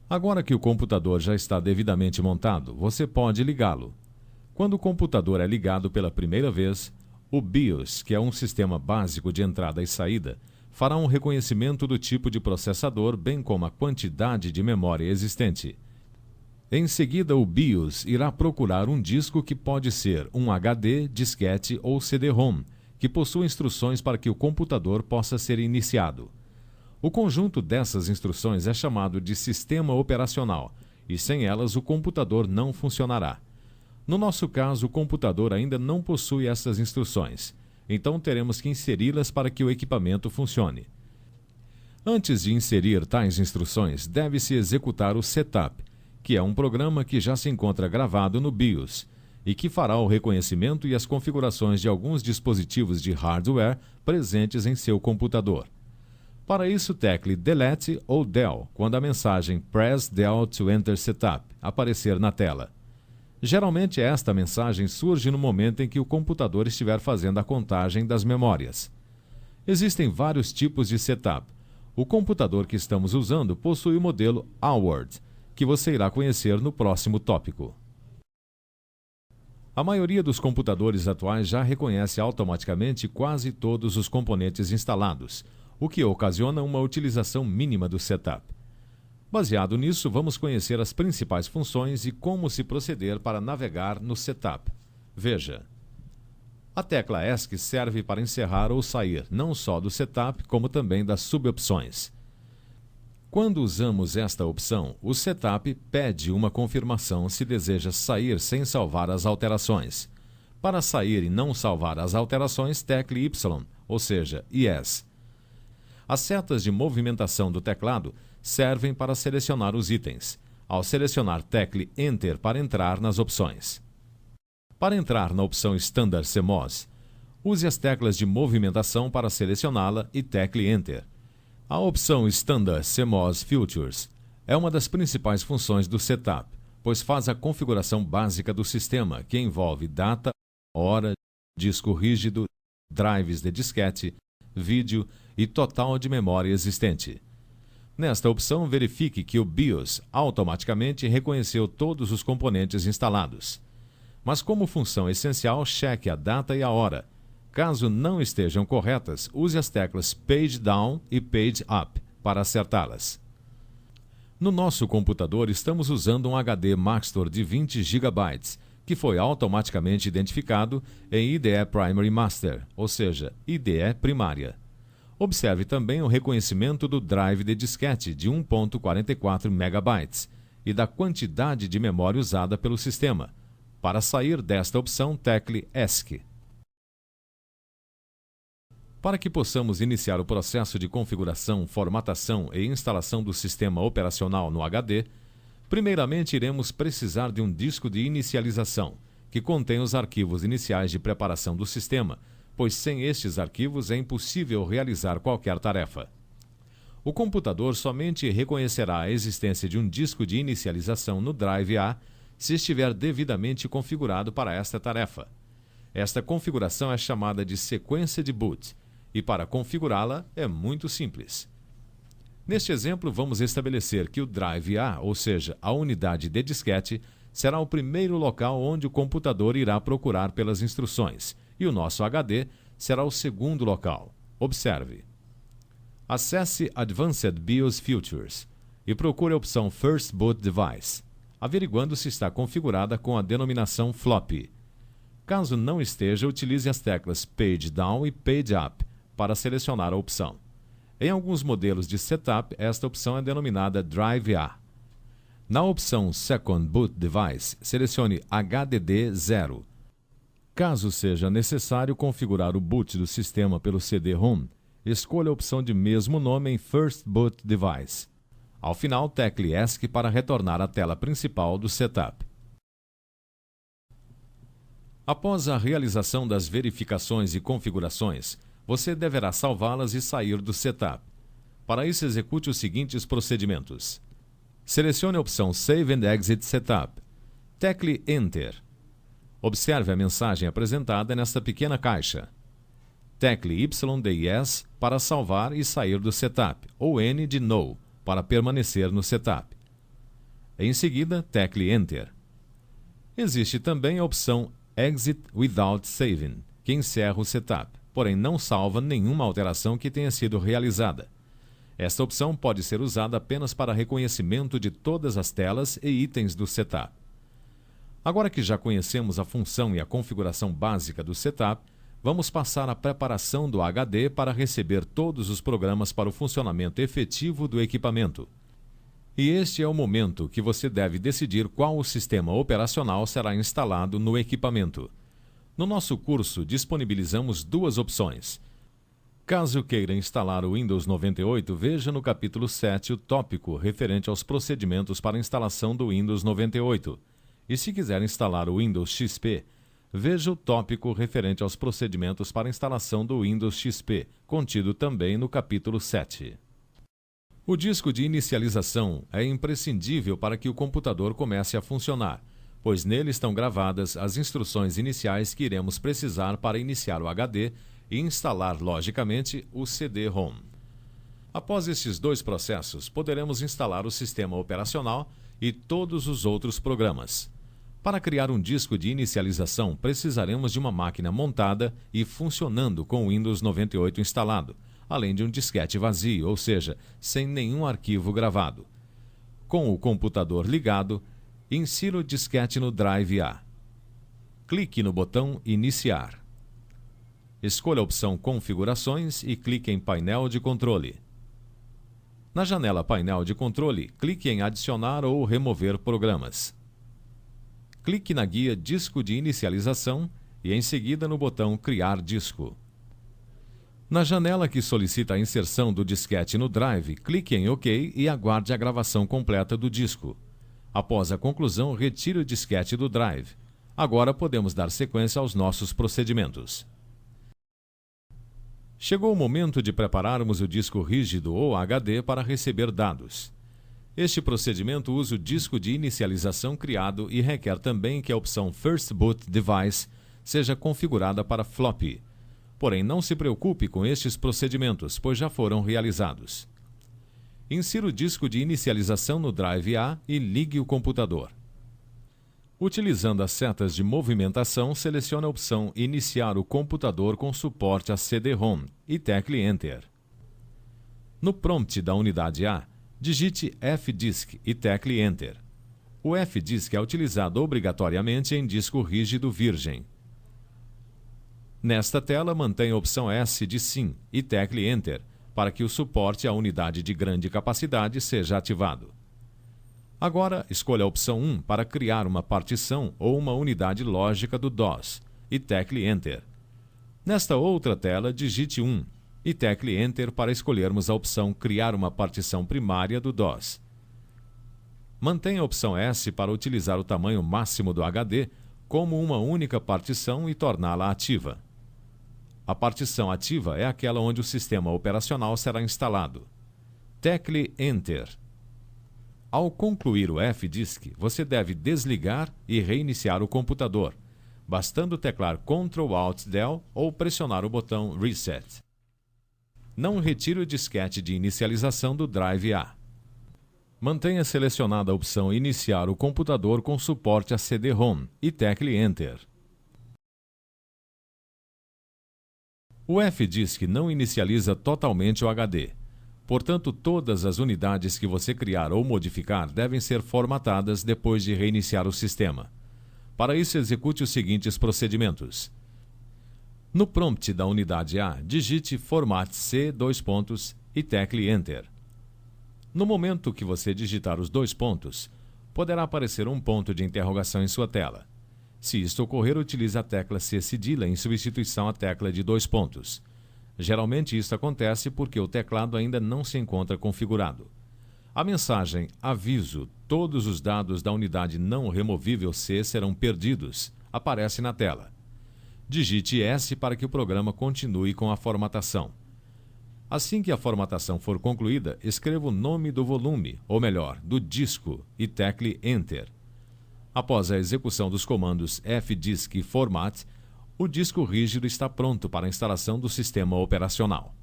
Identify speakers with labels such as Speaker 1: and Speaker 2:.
Speaker 1: Agora que o computador já está devidamente montado, você pode ligá-lo. Quando o computador é ligado pela primeira vez, o BIOS, que é um sistema básico de entrada e saída, fará um reconhecimento do tipo de processador, bem como a quantidade de memória existente. Em seguida, o BIOS irá procurar um disco que pode ser um HD, disquete ou CD-ROM, que possui instruções para que o computador possa ser iniciado. O conjunto dessas instruções é chamado de sistema operacional, e sem elas o computador não funcionará. No nosso caso, o computador ainda não possui essas instruções, então teremos que inseri-las para que o equipamento funcione. Antes de inserir tais instruções, deve-se executar o setup, que é um programa que já se encontra gravado no BIOS e que fará o reconhecimento e as configurações de alguns dispositivos de hardware presentes em seu computador. Para isso, tecle Delete ou Del quando a mensagem Press Del to Enter Setup aparecer na tela. Geralmente, esta mensagem surge no momento em que o computador estiver fazendo a contagem das memórias. Existem vários tipos de setup. O computador que estamos usando possui o modelo Onward, que você irá conhecer no próximo tópico. A maioria dos computadores atuais já reconhece automaticamente quase todos os componentes instalados, o que ocasiona uma utilização mínima do setup. Baseado nisso, vamos conhecer as principais funções e como se proceder para navegar no setup. Veja. A tecla ESC serve para encerrar ou sair, não só do setup, como também das subopções. Quando usamos esta opção, o setup pede uma confirmação se deseja sair sem salvar as alterações. Para sair e não salvar as alterações, tecle Y, ou seja, Yes. As setas de movimentação do teclado servem para selecionar os itens. Ao selecionar, tecle Enter para entrar nas opções. Para entrar na opção Standard CMOS, use as teclas de movimentação para selecioná-la e tecle Enter. A opção Standard CMOS Features é uma das principais funções do setup, pois faz a configuração básica do sistema, que envolve data, hora, disco rígido, drives de disquete, vídeo e total de memória existente. Nesta opção, verifique que o BIOS automaticamente reconheceu todos os componentes instalados. Mas como função essencial, cheque a data e a hora. Caso não estejam corretas, use as teclas Page Down e Page Up para acertá-las. No nosso computador, estamos usando um HD Maxtor de 20 GB, que foi automaticamente identificado em IDE Primary Master, ou seja, IDE primária. Observe também o reconhecimento do drive de disquete de 1.44 MB e da quantidade de memória usada pelo sistema. Para sair desta opção, tecle ESC. Para que possamos iniciar o processo de configuração, formatação e instalação do sistema operacional no HD, primeiramente iremos precisar de um disco de inicialização, que contém os arquivos iniciais de preparação do sistema, pois sem estes arquivos é impossível realizar qualquer tarefa. O computador somente reconhecerá a existência de um disco de inicialização no Drive A se estiver devidamente configurado para esta tarefa. Esta configuração é chamada de sequência de boot, e para configurá-la é muito simples. Neste exemplo, vamos estabelecer que o Drive A, ou seja, a unidade de disquete, será o primeiro local onde o computador irá procurar pelas instruções, e o nosso HD será o segundo local. Observe. Acesse Advanced BIOS Features e procure a opção First Boot Device, averiguando se está configurada com a denominação floppy. Caso não esteja, utilize as teclas Page Down e Page Up para selecionar a opção. Em alguns modelos de setup, esta opção é denominada Drive A. Na opção Second Boot Device, selecione HDD 0. Caso seja necessário configurar o boot do sistema pelo CD-ROM, escolha a opção de mesmo nome em First Boot Device. Ao final, tecle ESC para retornar à tela principal do setup. Após a realização das verificações e configurações, você deverá salvá-las e sair do setup. Para isso, execute os seguintes procedimentos. Selecione a opção Save and Exit Setup. Tecle Enter. Observe a mensagem apresentada nesta pequena caixa. Tecle Y de Yes para salvar e sair do setup, ou N de No para permanecer no setup. Em seguida, tecle Enter. Existe também a opção Exit Without Saving, que encerra o setup, porém não salva nenhuma alteração que tenha sido realizada. Esta opção pode ser usada apenas para reconhecimento de todas as telas e itens do setup. Agora que já conhecemos a função e a configuração básica do setup, vamos passar à preparação do HD para receber todos os programas para o funcionamento efetivo do equipamento. E este é o momento que você deve decidir qual o sistema operacional será instalado no equipamento. No nosso curso, disponibilizamos duas opções. Caso queira instalar o Windows 98, veja no capítulo 7 o tópico referente aos procedimentos para instalação do Windows 98. E se quiser instalar o Windows XP, veja o tópico referente aos procedimentos para instalação do Windows XP, contido também no capítulo 7. O disco de inicialização é imprescindível para que o computador comece a funcionar, pois nele estão gravadas as instruções iniciais que iremos precisar para iniciar o HD e instalar, logicamente, o CD-ROM. Após estes dois processos, poderemos instalar o sistema operacional e todos os outros programas. Para criar um disco de inicialização, precisaremos de uma máquina montada e funcionando com o Windows 98 instalado, além de um disquete vazio, ou seja, sem nenhum arquivo gravado. Com o computador ligado, insira o disquete no Drive A. Clique no botão Iniciar. Escolha a opção Configurações e clique em Painel de controle. Na janela Painel de controle, clique em Adicionar ou Remover programas. Clique na guia Disco de inicialização e em seguida no botão Criar disco. Na janela que solicita a inserção do disquete no Drive, clique em OK e aguarde a gravação completa do disco. Após a conclusão, retire o disquete do Drive. Agora podemos dar sequência aos nossos procedimentos. Chegou o momento de prepararmos o disco rígido ou HD para receber dados. Este procedimento usa o disco de inicialização criado e requer também que a opção First Boot Device seja configurada para floppy. Porém, não se preocupe com estes procedimentos, pois já foram realizados. Insira o disco de inicialização no Drive A e ligue o computador. Utilizando as setas de movimentação, selecione a opção Iniciar o computador com suporte a CD-ROM e tecle Enter. No prompt da unidade A, digite Fdisk e tecle Enter. O Fdisk é utilizado obrigatoriamente em disco rígido virgem. Nesta tela, mantenha a opção S de Sim e tecle Enter para que o suporte à unidade de grande capacidade seja ativado. Agora, escolha a opção 1 para criar uma partição ou uma unidade lógica do DOS e tecle Enter. Nesta outra tela, digite 1 e tecle Enter para escolhermos a opção Criar uma partição primária do DOS. Mantenha a opção S para utilizar o tamanho máximo do HD como uma única partição e torná-la ativa. A partição ativa é aquela onde o sistema operacional será instalado. Tecle Enter. Ao concluir o Fdisk, você deve desligar e reiniciar o computador, bastando teclar Ctrl+Alt+Del ou pressionar o botão Reset. Não retire o disquete de inicialização do Drive A. Mantenha selecionada a opção Iniciar o computador com suporte a CD-ROM e tecle Enter. O Fdisk não inicializa totalmente o HD. Portanto, todas as unidades que você criar ou modificar devem ser formatadas depois de reiniciar o sistema. Para isso, execute os seguintes procedimentos. No prompt da unidade A, digite Format C : e tecle Enter. No momento que você digitar os dois pontos, poderá aparecer um ponto de interrogação em sua tela. Se isto ocorrer, utilize a tecla C cedilha em substituição à tecla de dois pontos. Geralmente isso acontece porque o teclado ainda não se encontra configurado. A mensagem Aviso, todos os dados da unidade não removível C serão perdidos aparece na tela. Digite S para que o programa continue com a formatação. Assim que a formatação for concluída, escreva o nome do volume, ou melhor, do disco, e tecle Enter. Após a execução dos comandos Fdisk e Format, o disco rígido está pronto para a instalação do sistema operacional.